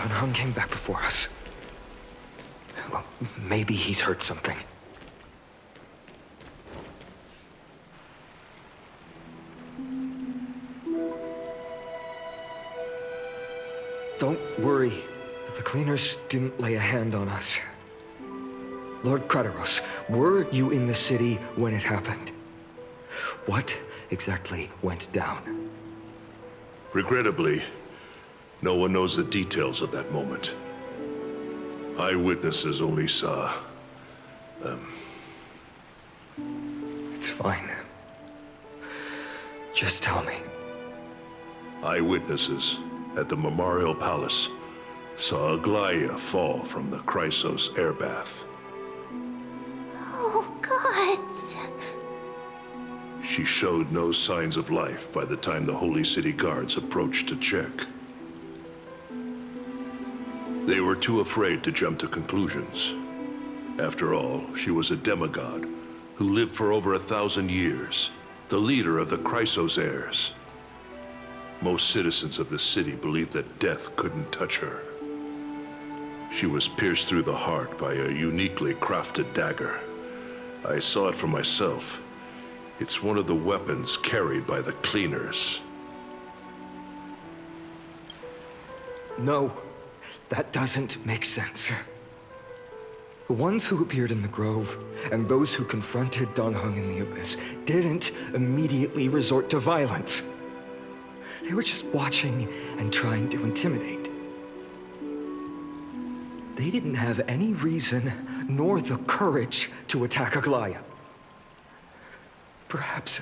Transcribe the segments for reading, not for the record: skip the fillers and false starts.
Don Hung came back before us. Well, maybe he's heard something. Don't worry. The cleaners didn't lay a hand on us. Lord Krateros, were you in the city when it happened? What exactly went down? Regrettably, no one knows the details of that moment. Eyewitnesses only saw... It's fine. Just tell me. Eyewitnesses at the Memorial Palace saw Aglaya fall from the Chrysos airbath. Oh, God. She showed no signs of life by the time the Holy City guards approached to check. They were too afraid to jump to conclusions. After all, she was a demigod who lived for over 1,000 years, the leader of the Chrysos heirs. Most citizens of the city believed that death couldn't touch her. She was pierced through the heart by a uniquely crafted dagger. I saw it for myself. It's one of the weapons carried by the cleaners. No, that doesn't make sense. The ones who appeared in the Grove, and those who confronted Don Hung in the Abyss, didn't immediately resort to violence. They were just watching and trying to intimidate. They didn't have any reason, nor the courage, to attack Aglaya. Perhaps...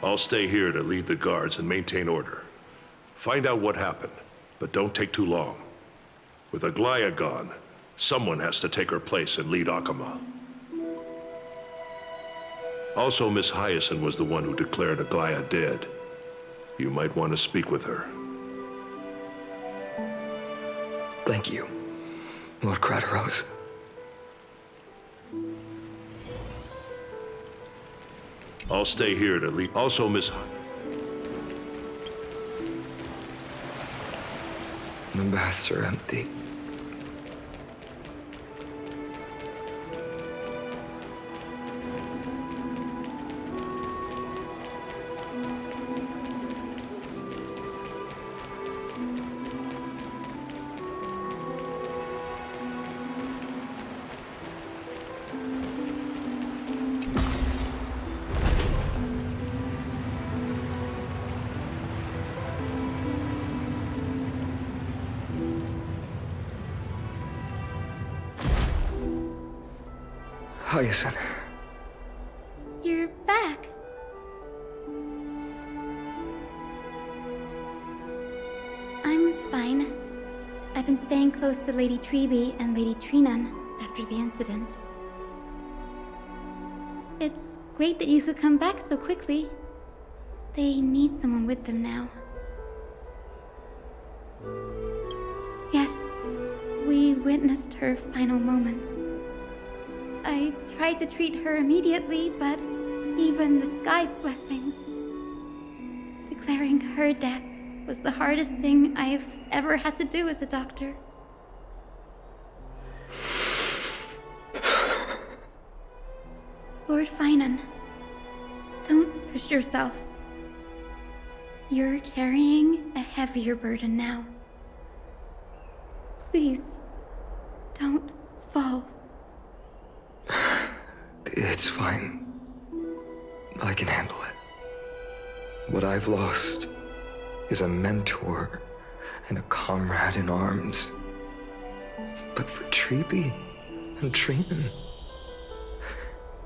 I'll stay here to lead the guards and maintain order. Find out what happened, but don't take too long. With Aglaya gone, someone has to take her place and lead Akama. Also, Miss Hyacinth was the one who declared Aglaya dead. You might want to speak with her. Thank you, Lord Krateros. I'll stay here to lead. Also, Miss... The baths are empty. Hyacinth. You're back. I'm fine. I've been staying close to Lady Treby and Lady Trinan after the incident. It's great that you could come back so quickly. They need someone with them now. Yes, we witnessed her final moments. I tried to treat her immediately, but even the sky's blessings. Declaring her death was the hardest thing I've ever had to do as a doctor. Lord Finan, don't push yourself. You're carrying a heavier burden now. Please, don't fall. It's fine. I can handle it. What I've lost is a mentor and a comrade in arms. But for Treby and Trinan,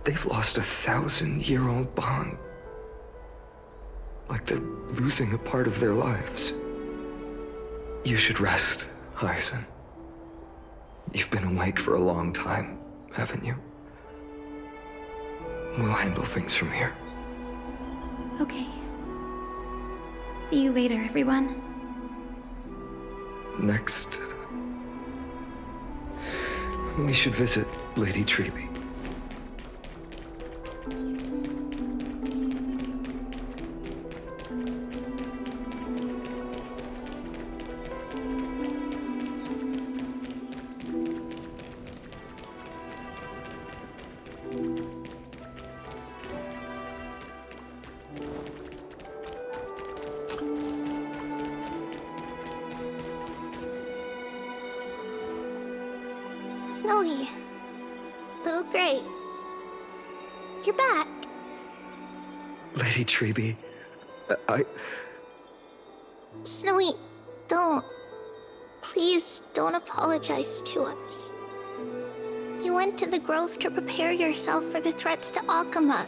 they've lost a 1,000-year-old bond. Like they're losing a part of their lives. You should rest, Hyacinth. You've been awake for a long time, haven't you? We'll handle things from here. Okay. See you later, everyone. Next, we should visit Lady Treby. Snowy. Little Gray. You're back. Lady Treby, I... Snowy, don't. Please don't apologize to us. You went to the Grove to prepare yourself for the threats to Akama.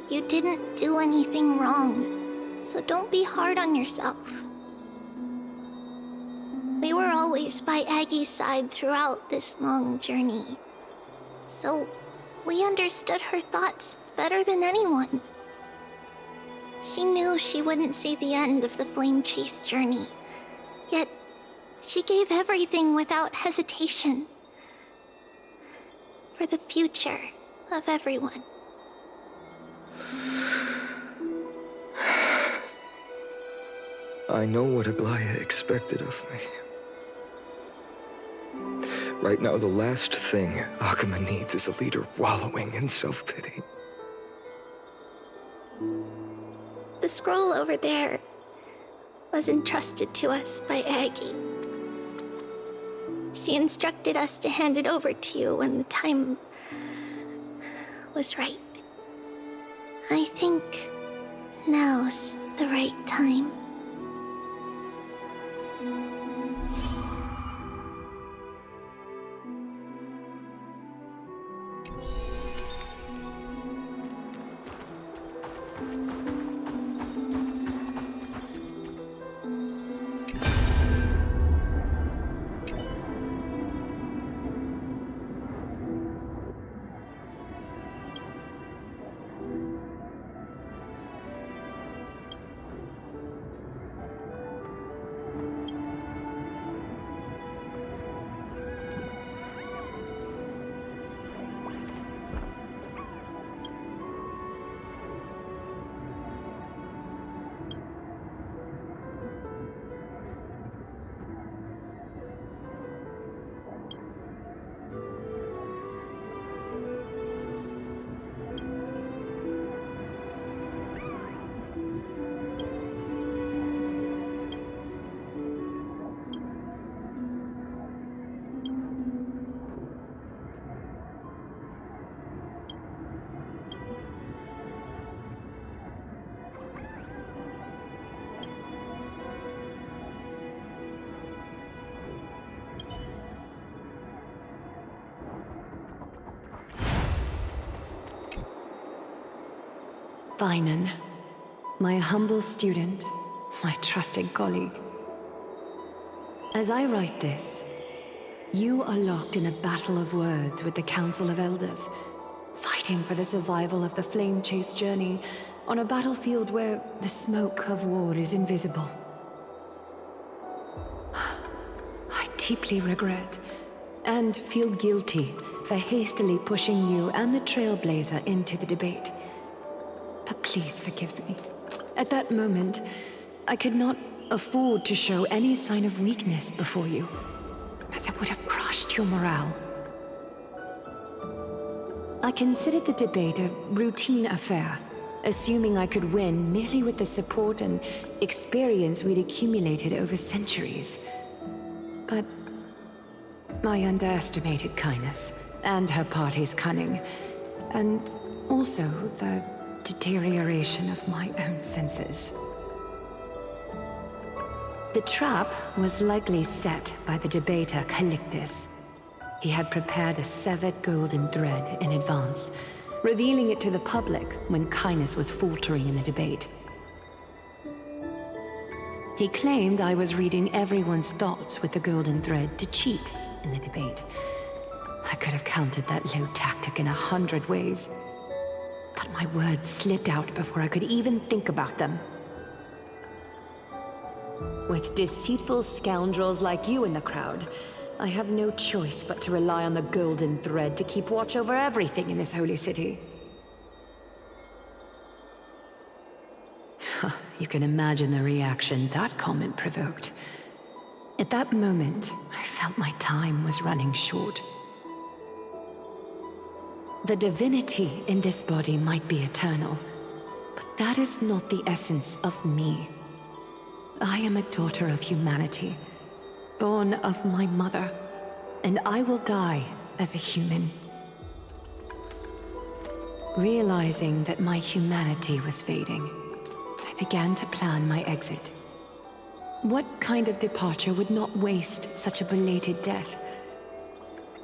You didn't do anything wrong, so don't be hard on yourself. We were always by Aggie's side throughout this long journey, so we understood her thoughts better than anyone. She knew she wouldn't see the end of the Flame Chase journey, yet she gave everything without hesitation. For the future of everyone. I know what Aglaya expected of me. Right now, the last thing Akama needs is a leader wallowing in self-pity. The scroll over there was entrusted to us by Aggie. She instructed us to hand it over to you when the time was right. I think now's the right time. Bainan, my humble student, my trusted colleague. As I write this, you are locked in a battle of words with the Council of Elders, fighting for the survival of the Flame Chase journey on a battlefield where the smoke of war is invisible. I deeply regret and feel guilty for hastily pushing you and the Trailblazer into the debate. But please forgive me. At that moment, I could not afford to show any sign of weakness before you, as it would have crushed your morale. I considered the debate a routine affair, assuming I could win merely with the support and experience we'd accumulated over centuries. But I underestimated Kindness and her party's cunning, and also the deterioration of my own senses. The trap was likely set by the debater Calictus. He had prepared a severed golden thread in advance, revealing it to the public when Kindness was faltering in the debate. He claimed I was reading everyone's thoughts with the golden thread to cheat in the debate. I could have countered that low tactic in 100 ways, but my words slipped out before I could even think about them. With deceitful scoundrels like you in the crowd, I have no choice but to rely on the golden thread to keep watch over everything in this holy city. you can imagine the reaction that comment provoked. At that moment, I felt my time was running short. The divinity in this body might be eternal, but that is not the essence of me. I am a daughter of humanity, born of my mother, and I will die as a human. Realizing that my humanity was fading, I began to plan my exit. What kind of departure would not waste such a belated death?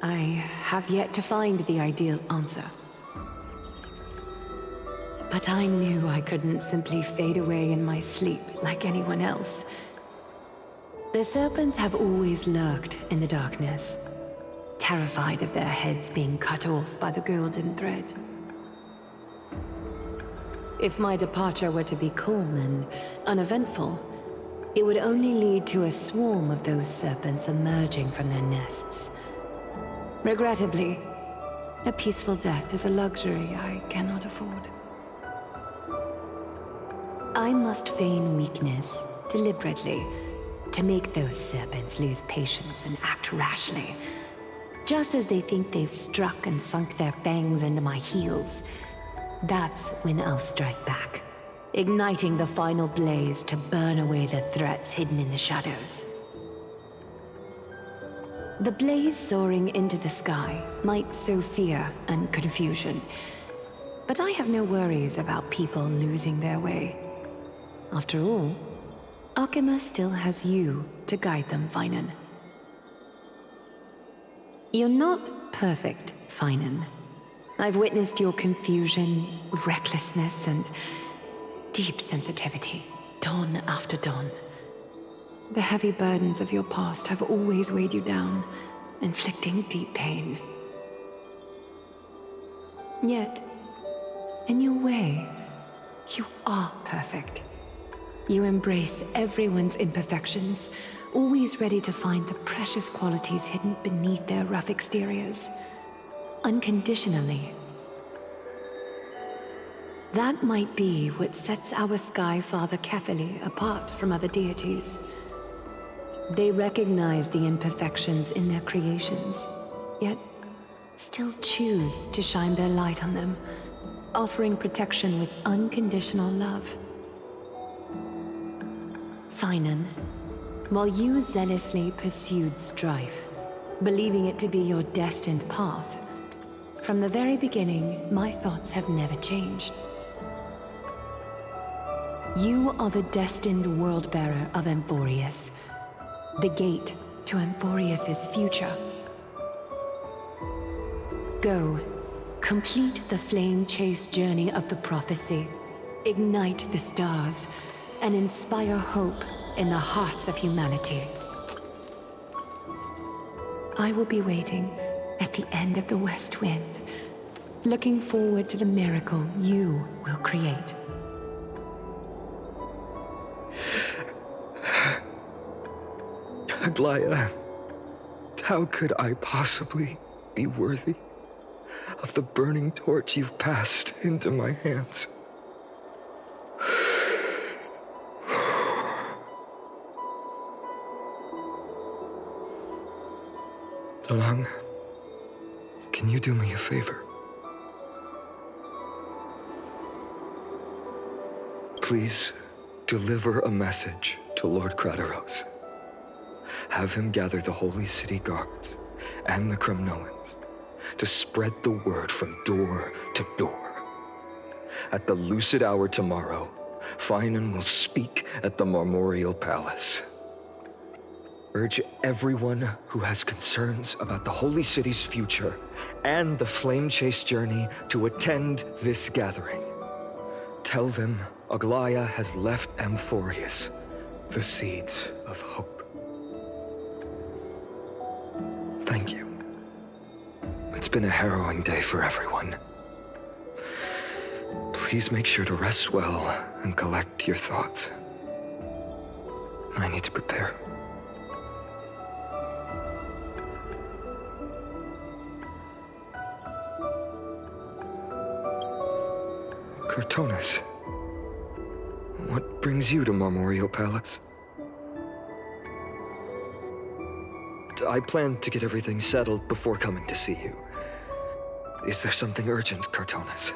I have yet to find the ideal answer. But I knew I couldn't simply fade away in my sleep like anyone else. The serpents have always lurked in the darkness, terrified of their heads being cut off by the golden thread. If my departure were to be calm and uneventful, it would only lead to a swarm of those serpents emerging from their nests. Regrettably, a peaceful death is a luxury I cannot afford. I must feign weakness deliberately to make those serpents lose patience and act rashly. Just as they think they've struck and sunk their fangs into my heels, that's when I'll strike back, igniting the final blaze to burn away the threats hidden in the shadows. The blaze soaring into the sky might sow fear and confusion, but I have no worries about people losing their way. After all, Arkema still has you to guide them, Finan. You're not perfect, Finan. I've witnessed your confusion, recklessness, and deep sensitivity, dawn after dawn. The heavy burdens of your past have always weighed you down, inflicting deep pain. Yet, in your way, you are perfect. You embrace everyone's imperfections, always ready to find the precious qualities hidden beneath their rough exteriors. Unconditionally. That might be what sets our Sky Father Kefili apart from other deities. They recognize the imperfections in their creations, yet still choose to shine their light on them, offering protection with unconditional love. Finan, while you zealously pursued strife, believing it to be your destined path, from the very beginning, my thoughts have never changed. You are the destined world-bearer of Amphorius, the gate to Amphorius's future. Go, complete the flame-chase journey of the prophecy, ignite the stars, and inspire hope in the hearts of humanity. I will be waiting at the end of the West Wind, looking forward to the miracle you will create. Aglaya, how could I possibly be worthy of the burning torch you've passed into my hands? Donang, can you do me a favor? Please deliver a message to Lord Krateros. Have him gather the Holy City guards and the Kremnoans to spread the word from door to door. At the lucid hour tomorrow, Finan will speak at the Marmorial Palace. Urge everyone who has concerns about the Holy City's future and the Flame Chase journey to attend this gathering. Tell them Aglaya has left Amphorius the seeds of hope. Thank you. It's been a harrowing day for everyone. Please make sure to rest well and collect your thoughts. I need to prepare. Cortonis, what brings you to Marmoreal Palace? I planned to get everything settled before coming to see you. Is there something urgent, Cartonis?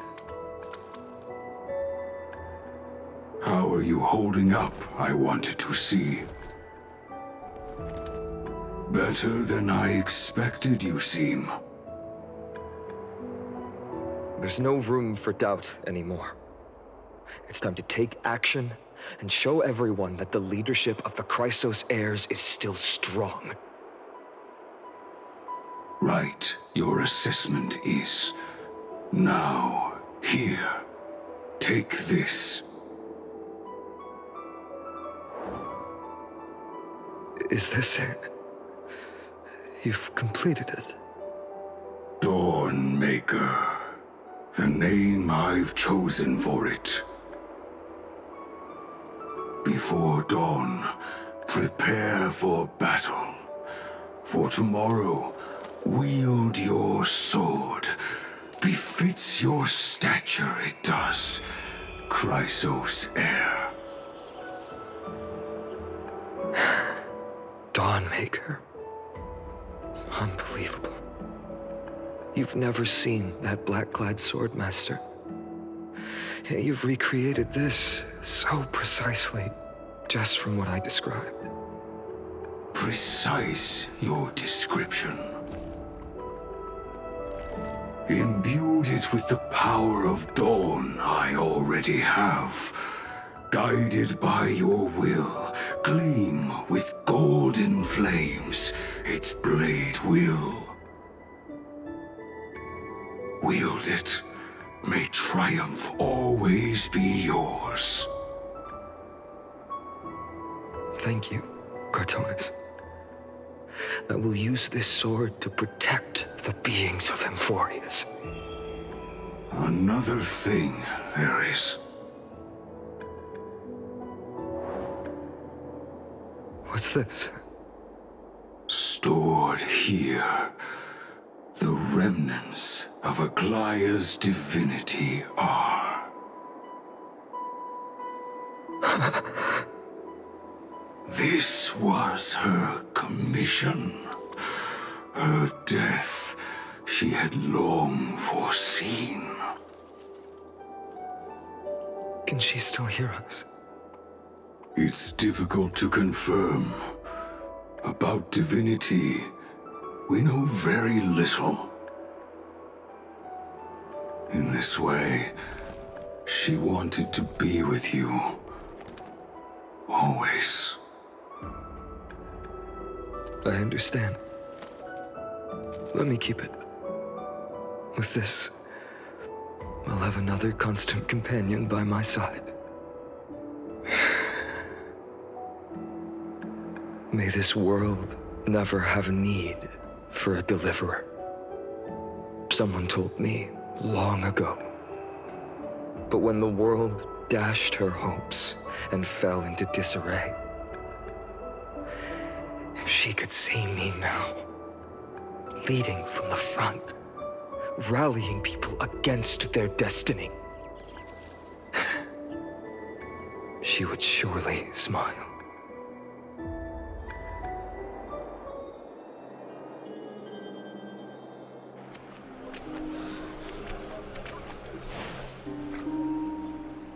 How are you holding up, I wanted to see. Better than I expected, you seem. There's no room for doubt anymore. It's time to take action and show everyone that the leadership of the Chrysos heirs is still strong. Right, your assessment is. Now, here. Take this. Is this it? You've completed it. Dawnmaker. The name I've chosen for it. Before dawn, prepare for battle. For tomorrow, wield your sword. Befits your stature, it does. Chrysos heir. Dawnmaker. Unbelievable. You've never seen that black-clad swordmaster. Yet you've recreated this so precisely, just from what I described. Precise, your description. Imbued it with the power of dawn I already have. Guided by your will, gleam with golden flames, its blade will. Wield it, may triumph always be yours. Thank you, Cartonis. I will use this sword to protect the beings of Emphorius. Another thing there is. What's this? Stored here, the remnants of Aglaya's divinity are. This was her commission. Her death she had long foreseen. Can she still hear us? It's difficult to confirm. About divinity, we know very little. In this way, she wanted to be with you. Always. I understand. Let me keep it. With this, I'll have another constant companion by my side. May this world never have need for a deliverer. Someone told me long ago. But when the world dashed her hopes and fell into disarray, if she could see me now, leading from the front, rallying people against their destiny, she would surely smile.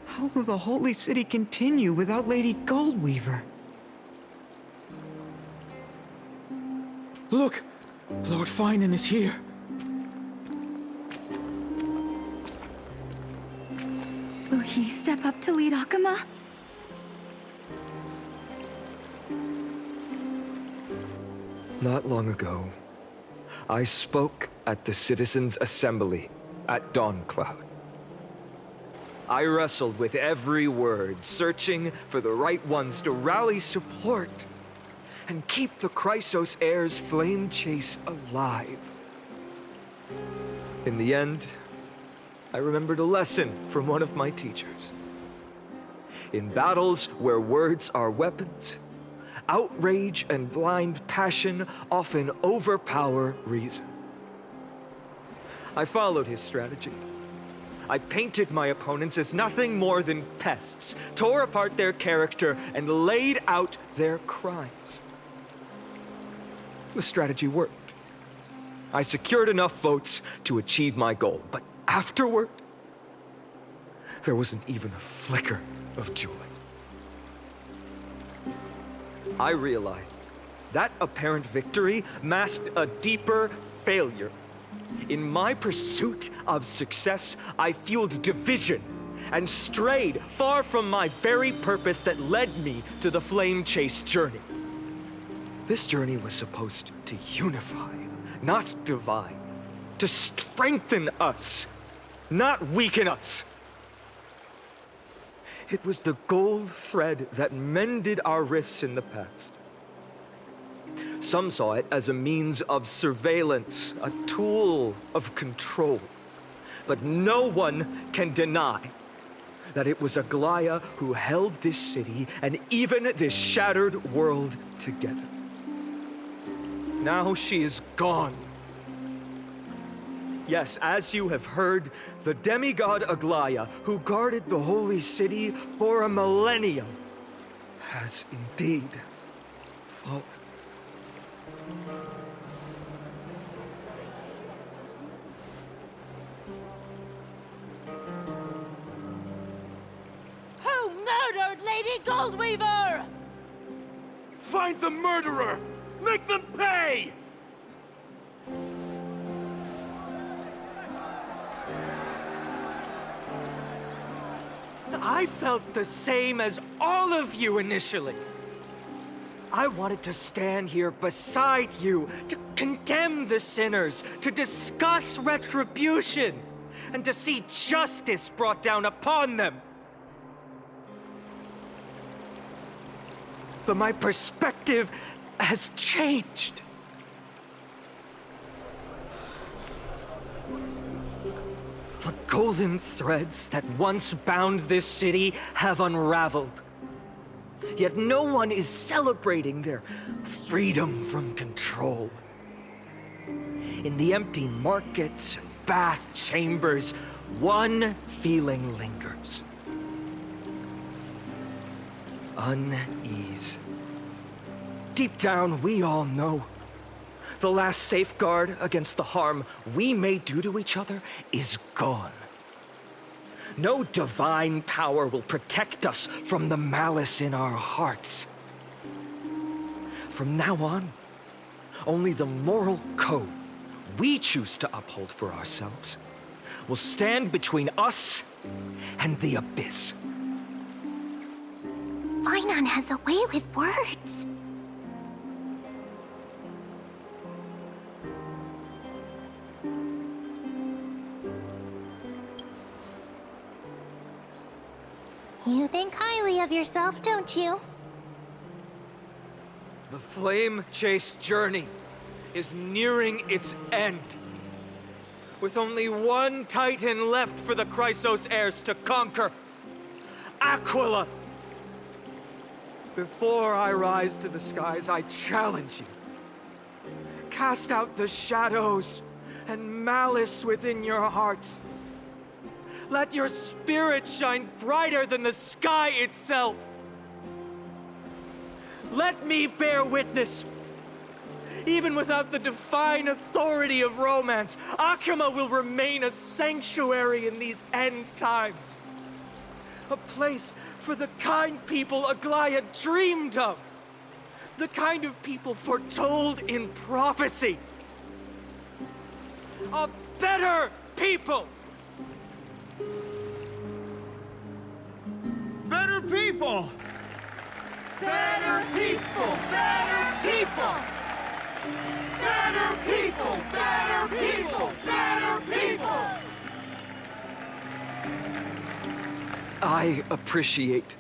How will the Holy City continue without Lady Goldweaver? Look! Lord Finan is here. Will he step up to lead Akama? Not long ago, I spoke at the Citizens' Assembly at Dawncloud. I wrestled with every word, searching for the right ones to rally support and keep the Chrysos heirs' flame chase alive. In the end, I remembered a lesson from one of my teachers. In battles where words are weapons, outrage and blind passion often overpower reason. I followed his strategy. I painted my opponents as nothing more than pests, tore apart their character, and laid out their crimes. The strategy worked. I secured enough votes to achieve my goal, but afterward, there wasn't even a flicker of joy. I realized that apparent victory masked a deeper failure. In my pursuit of success, I fueled division and strayed far from my very purpose that led me to the Flame Chase journey. This journey was supposed to unify, not divide, to strengthen us, not weaken us. It was the gold thread that mended our rifts in the past. Some saw it as a means of surveillance, a tool of control. But no one can deny that it was Aglaya who held this city and even this shattered world together. Now she is gone. Yes, as you have heard, the demigod Aglaya, who guarded the holy city for a millennium, has indeed fallen. Who murdered Lady Goldweaver? Find the murderer! Make them pay! I felt the same as all of you initially. I wanted to stand here beside you, to condemn the sinners, to discuss retribution, and to see justice brought down upon them. But my perspective has changed. The golden threads that once bound this city have unraveled. Yet no one is celebrating their freedom from control. In the empty markets and bath chambers, one feeling lingers. Unease. Deep down, we all know the last safeguard against the harm we may do to each other is gone. No divine power will protect us from the malice in our hearts. From now on, only the moral code we choose to uphold for ourselves will stand between us and the abyss. Finon has a way with words. You think highly of yourself, don't you? The Flame Chase journey is nearing its end. With only one Titan left for the Chrysos heirs to conquer. Aquila! Before I rise to the skies, I challenge you. Cast out the shadows and malice within your hearts. Let your spirit shine brighter than the sky itself. Let me bear witness. Even without the divine authority of romance, Akima will remain a sanctuary in these end times. A place for the kind people Aglaya dreamed of. The kind of people foretold in prophecy. A better people! Better people! Better people! Better people! Better people! Better people! Better people! I appreciate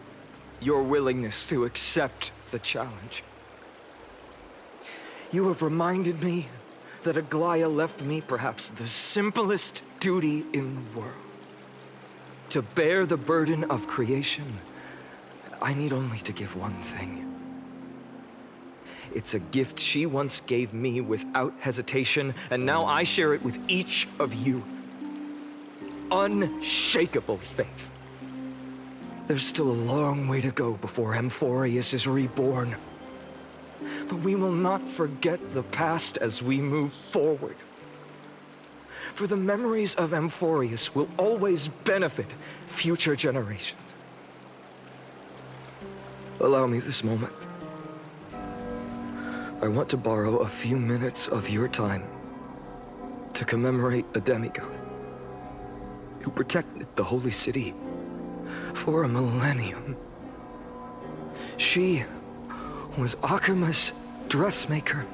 your willingness to accept the challenge. You have reminded me that Aglaya left me perhaps the simplest duty in the world. To bear the burden of creation, I need only to give one thing. It's a gift she once gave me without hesitation, and now I share it with each of you. unshakable faith. There's still a long way to go before Amphorius is reborn. But we will not forget the past as we move forward. For the memories of Amphorius will always benefit future generations. Allow me this moment. I want to borrow a few minutes of your time to commemorate a demigod who protected the holy city for a millennium. She was Akima's dressmaker,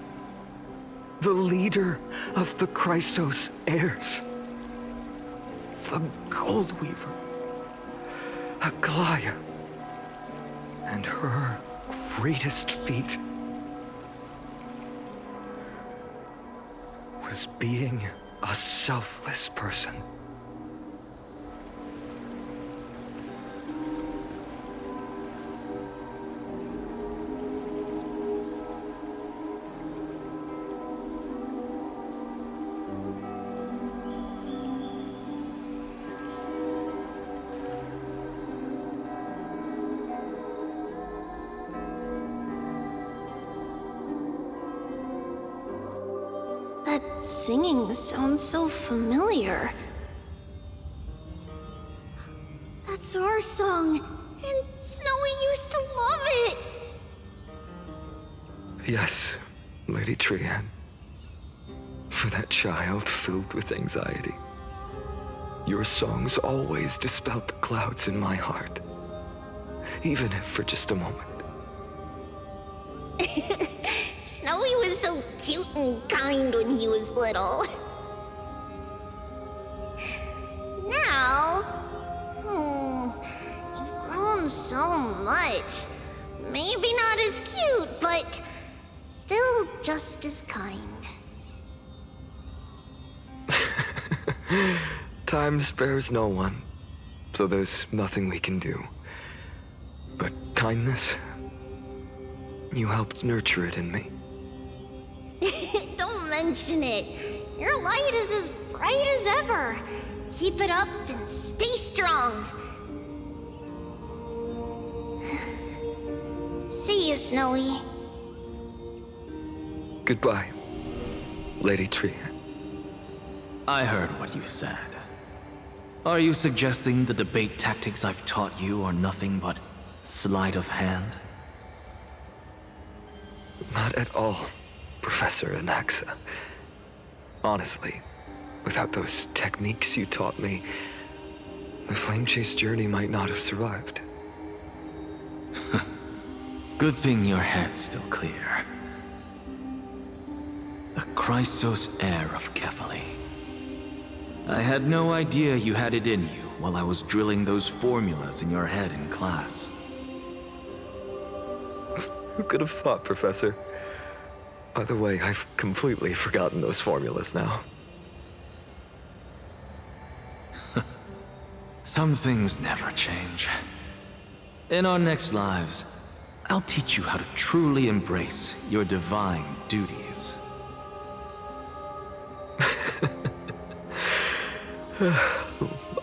the leader of the Chrysos heirs, the Gold Weaver, Aglaya, and her greatest feat was being a selfless person. That singing sounds so familiar. That's our song, and Snowy used to love it! Yes, Lady Trian. For that child filled with anxiety. Your songs always dispelled the clouds in my heart. Even if for just a moment. Snowy was so cute and kind when he was little. Now, you've grown so much. Maybe not as cute, but still just as kind. Time spares no one, so there's nothing we can do. But kindness, you helped nurture it in me. Don't mention it. Your light is as bright as ever. Keep it up and stay strong. See you, Snowy. Goodbye, Lady Trian. I heard what you said. Are you suggesting the debate tactics I've taught you are nothing but sleight of hand? Not at all, Professor Anaxa. Honestly, without those techniques you taught me, the Flame Chase journey might not have survived. Good thing your head's still clear. The Chrysos heir of Kefali. I had no idea you had it in you while I was drilling those formulas in your head in class. Who could have thought, Professor? By the way, I've completely forgotten those formulas now. Some things never change. In our next lives, I'll teach you how to truly embrace your divine duties.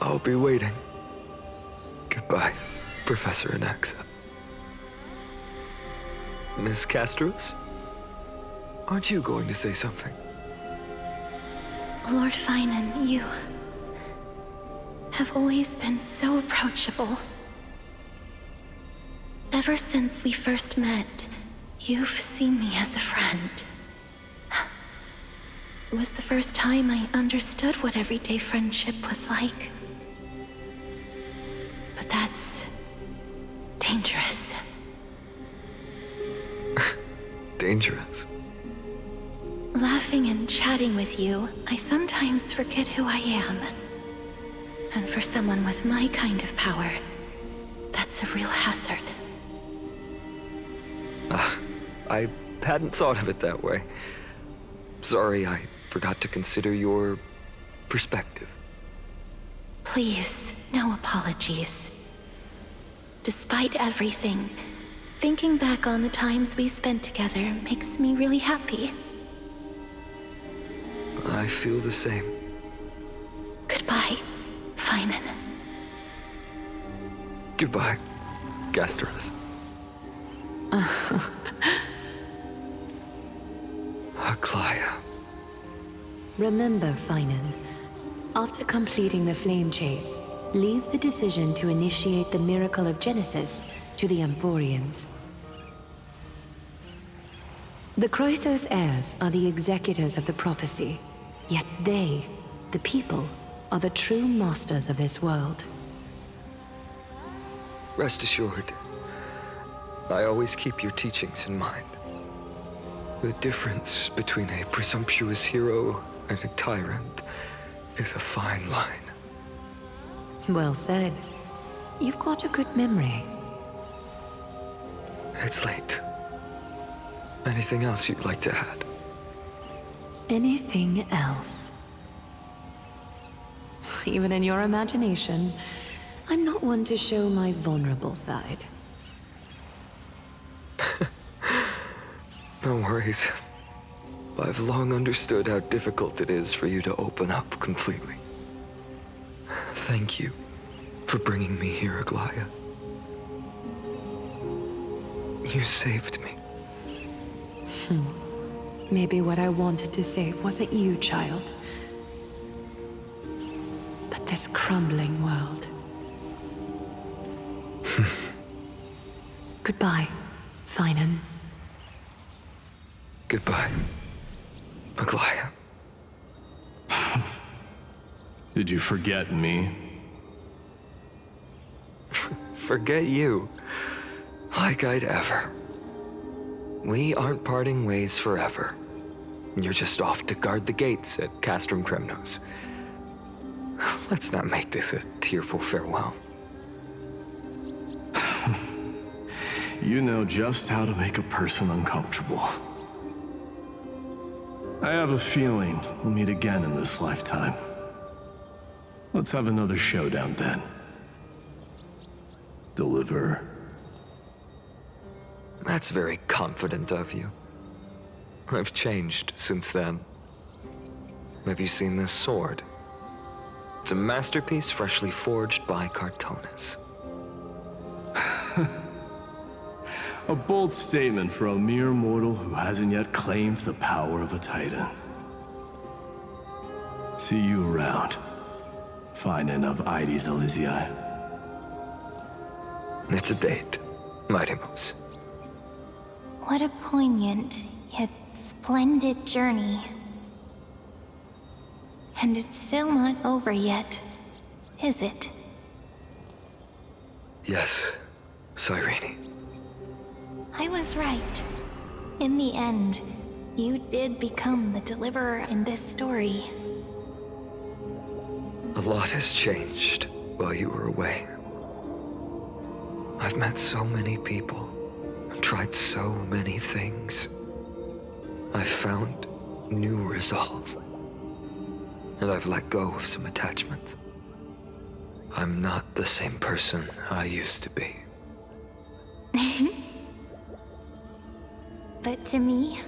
I'll be waiting. Goodbye, Professor Anaxa. Miss Castros? Aren't you going to say something? Lord Finan, you have always been so approachable. Ever since we first met, you've seen me as a friend. It was the first time I understood what everyday friendship was like. But that's dangerous. Dangerous. Laughing and chatting with you, I sometimes forget who I am. And for someone with my kind of power, that's a real hazard. I hadn't thought of it that way. Sorry, I forgot to consider your perspective. Please, no apologies. Despite everything, thinking back on the times we spent together makes me really happy. I feel the same. Goodbye, Finan. Goodbye, Gastras. Aglaya. Remember, Finan, after completing the flame chase, leave the decision to initiate the miracle of Genesis to the Amphorians. The Chrysos heirs are the executors of the prophecy, yet they, the people, are the true masters of this world. Rest assured, I always keep your teachings in mind. The difference between a presumptuous hero and a tyrant is a fine line. Well said. You've got a good memory. It's late. Anything else you'd like to add? Anything else? Even in your imagination, I'm not one to show my vulnerable side. No worries. I've long understood how difficult it is for you to open up completely. Thank you for bringing me here, Aglaya. You saved me. Maybe what I wanted to save wasn't you, child, but this crumbling world. Goodbye, Finan. Goodbye, Aglaya. Did you forget me? Forget you. Like I'd ever. We aren't parting ways forever. You're just off to guard the gates at Castrum Kremnos. Let's not make this a tearful farewell. You know just how to make a person uncomfortable. I have a feeling we'll meet again in this lifetime. Let's have another showdown then. Deliver. That's very confident of you. I've changed since then. Have you seen this sword? It's a masterpiece freshly forged by Cartonis. A bold statement for a mere mortal who hasn't yet claimed the power of a titan. See you around, Finan of Ides Elysiae. It's a date, Mightymoose. What a poignant, yet splendid journey. And it's still not over yet, is it? Yes, Cyrene. I was right. In the end, you did become the deliverer in this story. A lot has changed while you were away. I've met so many people, tried so many things. I've found new resolve. And I've let go of some attachments. I'm not the same person I used to be. But to me,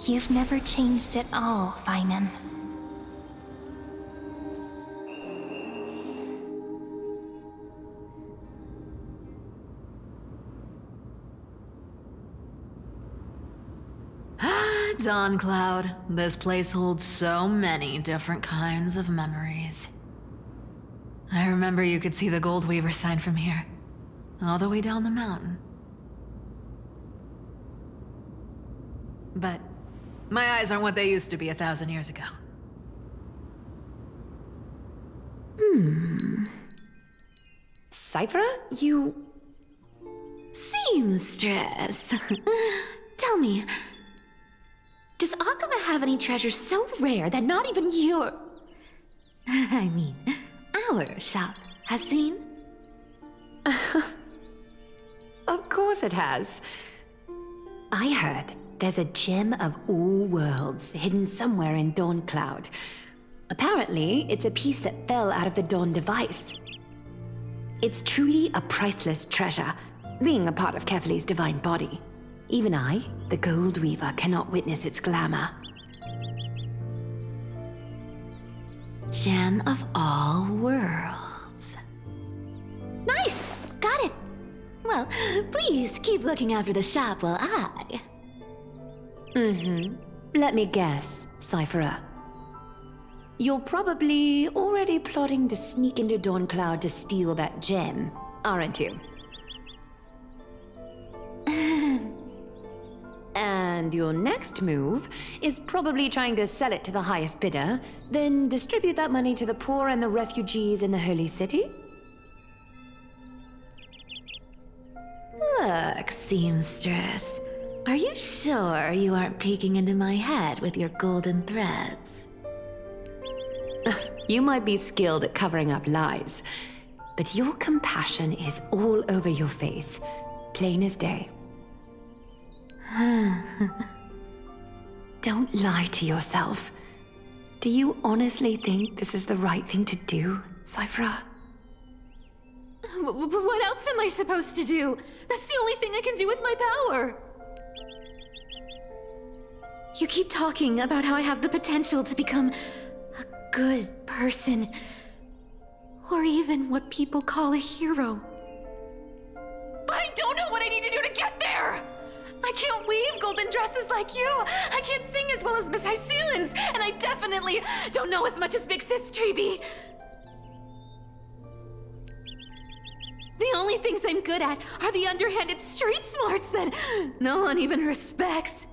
you've never changed at all, Finan. Dawn Cloud. This place holds so many different kinds of memories. I remember you could see the Gold Weaver sign from here, all the way down the mountain. But my eyes aren't what they used to be 1,000 years ago. Cyphra, you... Seamstress. Tell me, does Akama have any treasures so rare that not even your... I mean, our shop has seen? Of course it has. I heard there's a gem of all worlds hidden somewhere in Dawn Cloud. Apparently, it's a piece that fell out of the Dawn device. It's truly a priceless treasure, being a part of Kefali's divine body. Even I, the Gold Weaver, cannot witness its glamour. Gem of all worlds. Nice! Got it! Well, please keep looking after the shop while I... Let me guess, Cypherer. You're probably already plotting to sneak into Dawncloud to steal that gem, aren't you? And your next move is probably trying to sell it to the highest bidder, then distribute that money to the poor and the refugees in the Holy City? Look, seamstress. Are you sure you aren't peeking into my head with your golden threads? You might be skilled at covering up lies, but your compassion is all over your face, plain as day. Don't lie to yourself. Do you honestly think this is the right thing to do, Cypherer? What else am I supposed to do? That's the only thing I can do with my power. You keep talking about how I have the potential to become a good person, or even what people call a hero. But I don't know what I need to do to get there! I can't weave golden dresses like you! I can't sing as well as Miss Hyceelins! And I definitely don't know as much as Big Sis Treeby! The only things I'm good at are the underhanded street smarts that no one even respects.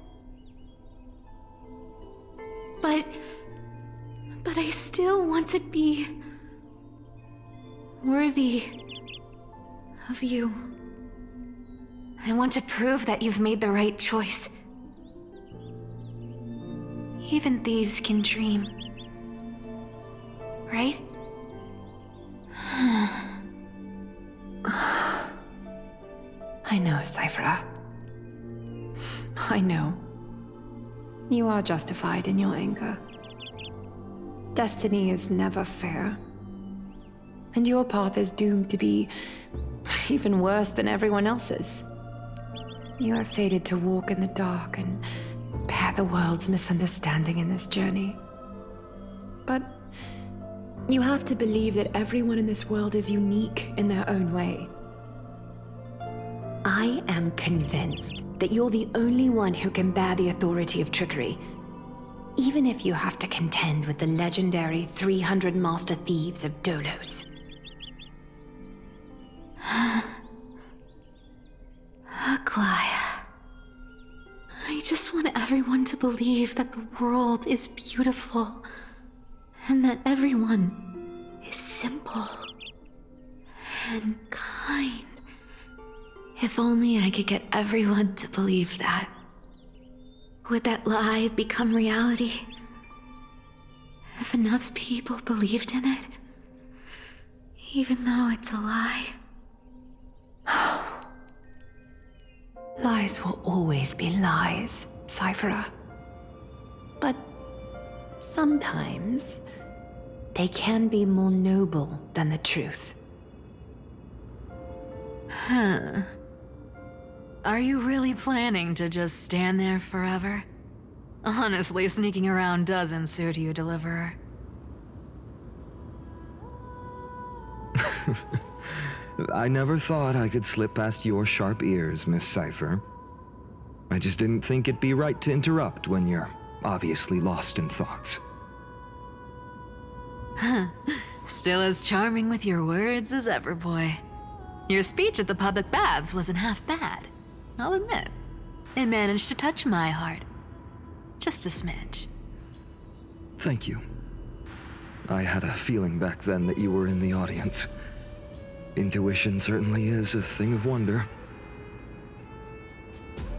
But I still want to be worthy of you. I want to prove that you've made the right choice. Even thieves can dream. Right? I know, Cypherer. I know. You are justified in your anger. Destiny is never fair. And your path is doomed to be even worse than everyone else's. You are fated to walk in the dark and bear the world's misunderstanding in this journey. But you have to believe that everyone in this world is unique in their own way. I am convinced that you're the only one who can bear the authority of trickery, even if you have to contend with the legendary 300 master thieves of Dolos. Aglaia. I just want everyone to believe that the world is beautiful, and that everyone is simple and kind. If only I could get everyone to believe that. Would that lie become reality? If enough people believed in it, even though it's a lie. Lies will always be lies, Cypherer. But sometimes they can be more noble than the truth. Huh. Are you really planning to just stand there forever? Honestly, sneaking around doesn't suit you, Deliverer. I never thought I could slip past your sharp ears, Miss Cypher. I just didn't think it'd be right to interrupt when you're obviously lost in thoughts. Still as charming with your words as ever, boy. Your speech at the public baths wasn't half bad, I'll admit. It managed to touch my heart. Just a smidge. Thank you. I had a feeling back then that you were in the audience. Intuition certainly is a thing of wonder.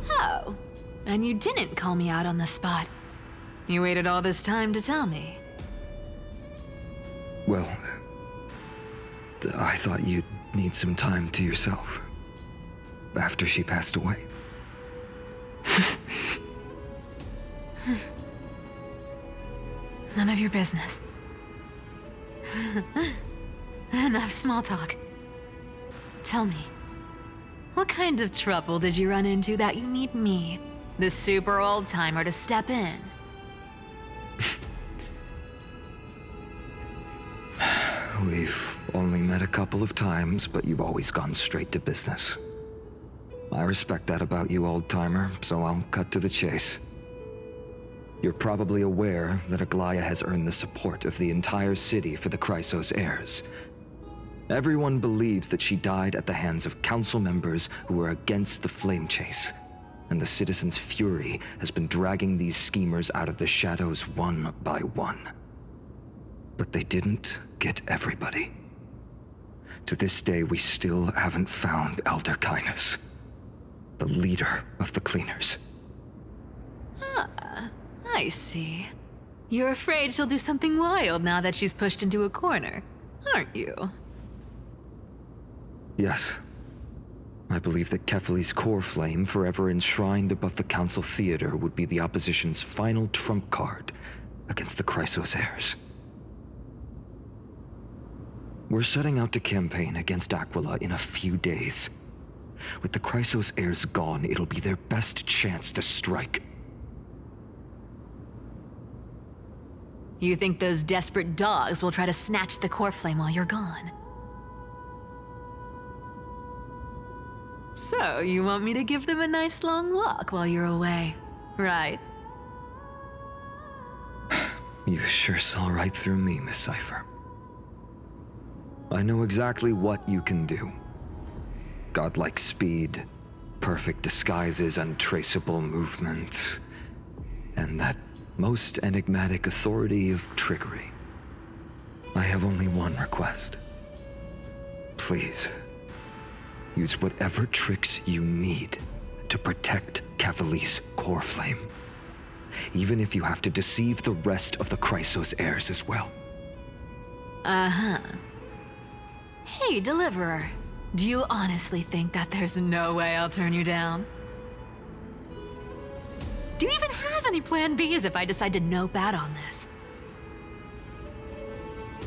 Oh, and you didn't call me out on the spot. You waited all this time to tell me. Well, I thought you'd need some time to yourself. After she passed away. None of your business. Enough small talk. Tell me, what kind of trouble did you run into that you need me, the super old-timer, to step in? We've only met a couple of times, but you've always gone straight to business. I respect that about you, old-timer, so I'll cut to the chase. You're probably aware that Aglaya has earned the support of the entire city for the Chrysos heirs. Everyone believes that she died at the hands of council members who were against the flame chase, and the citizens' fury has been dragging these schemers out of the shadows one by one. But they didn't get everybody. To this day, we still haven't found Elder Kynus, the leader of the Cleaners. Ah, I see. You're afraid she'll do something wild now that she's pushed into a corner, aren't you? Yes. I believe that Kefali's core flame, forever enshrined above the Council Theater, would be the opposition's final trump card against the Chrysos heirs. We're setting out to campaign against Aquila in a few days. With the Chrysos heirs gone, it'll be their best chance to strike. You think those desperate dogs will try to snatch the core flame while you're gone? So, you want me to give them a nice long walk while you're away, right? You sure saw right through me, Miss Cypher. I know exactly what you can do. Godlike speed, perfect disguises, untraceable movement, and that most enigmatic authority of trickery. I have only one request. Please, use whatever tricks you need to protect Kefali's core flame. Even if you have to deceive the rest of the Chrysos heirs as well. Uh-huh. Hey, Deliverer. Do you honestly think that there's no way I'll turn you down? Do you even have any plan Bs if I decide to nope out on this?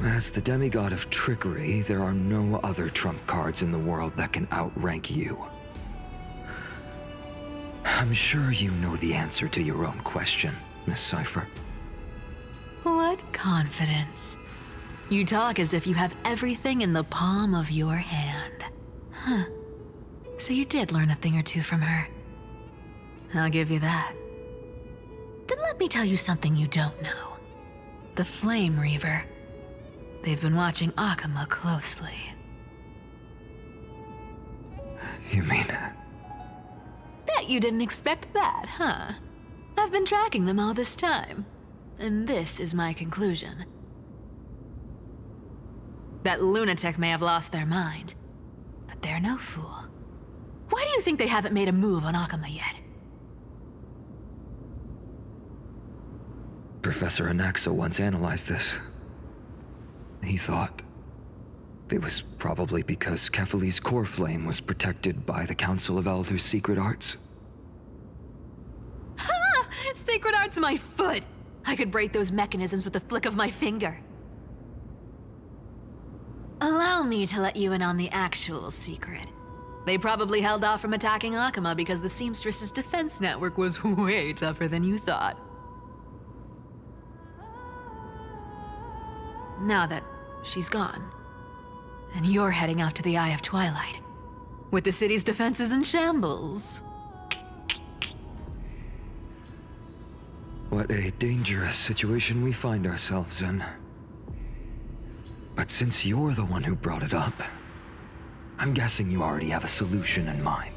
As the demigod of trickery, there are no other trump cards in the world that can outrank you. I'm sure you know the answer to your own question, Miss Cypher. What confidence. You talk as if you have everything in the palm of your hand. Huh. So you did learn a thing or two from her. I'll give you that. Then let me tell you something you don't know. The Flame Reaver. They've been watching Akama closely. You mean... Bet you didn't expect that, huh? I've been tracking them all this time. And this is my conclusion. That lunatic may have lost their mind, but they're no fool. Why do you think they haven't made a move on Akama yet? Professor Anaxa once analyzed this. He thought it was probably because Kefali's core flame was protected by the Council of Elders' secret arts. Ha! Sacred art's my foot! I could break those mechanisms with a flick of my finger. Allow me to let you in on the actual secret. They probably held off from attacking Akama because the Seamstress's defense network was way tougher than you thought. Now that she's gone, and you're heading out to the Eye of Twilight, with the city's defenses in shambles. What a dangerous situation we find ourselves in. But since you're the one who brought it up, I'm guessing you already have a solution in mind.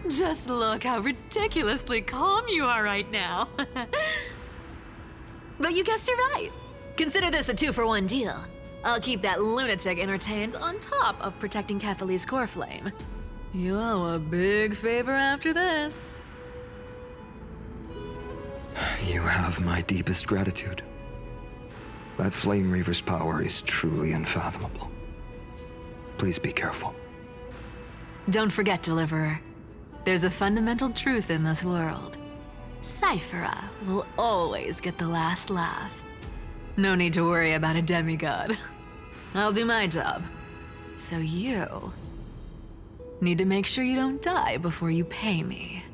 Just look how ridiculously calm you are right now. But you guessed it right. Consider this a 2-for-1 deal. I'll keep that lunatic entertained on top of protecting Kefali's core flame. You owe a big favor after this. You have my deepest gratitude. That Flame Reaver's power is truly unfathomable. Please be careful. Don't forget, Deliverer. There's a fundamental truth in this world. Cyphera will always get the last laugh. No need to worry about a demigod. I'll do my job. So you need to make sure you don't die before you pay me.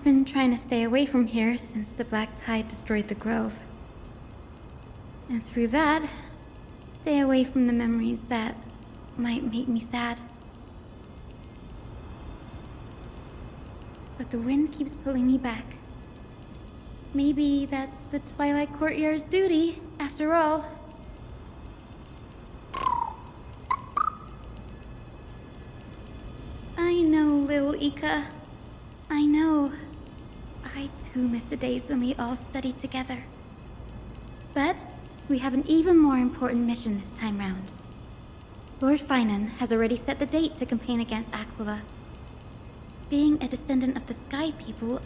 I've been trying to stay away from here since the Black Tide destroyed the grove. And through that, stay away from the memories that might make me sad. But the wind keeps pulling me back. Maybe that's the Twilight Courtyard's duty, after all. I know, little Ika. I know. I too miss the days when we all studied together. But we have an even more important mission this time round. Lord Finan has already set the date to campaign against Aquila. Being a descendant of the Sky People,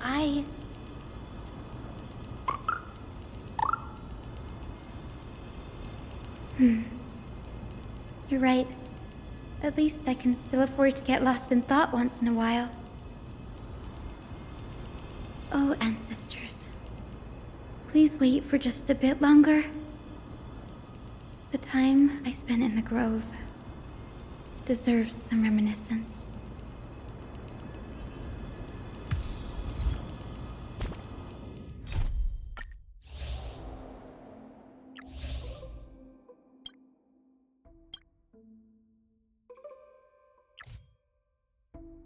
You're right. At least I can still afford to get lost in thought once in a while. Oh, ancestors. Please wait for just a bit longer. The time I spent in the grove deserves some reminiscence.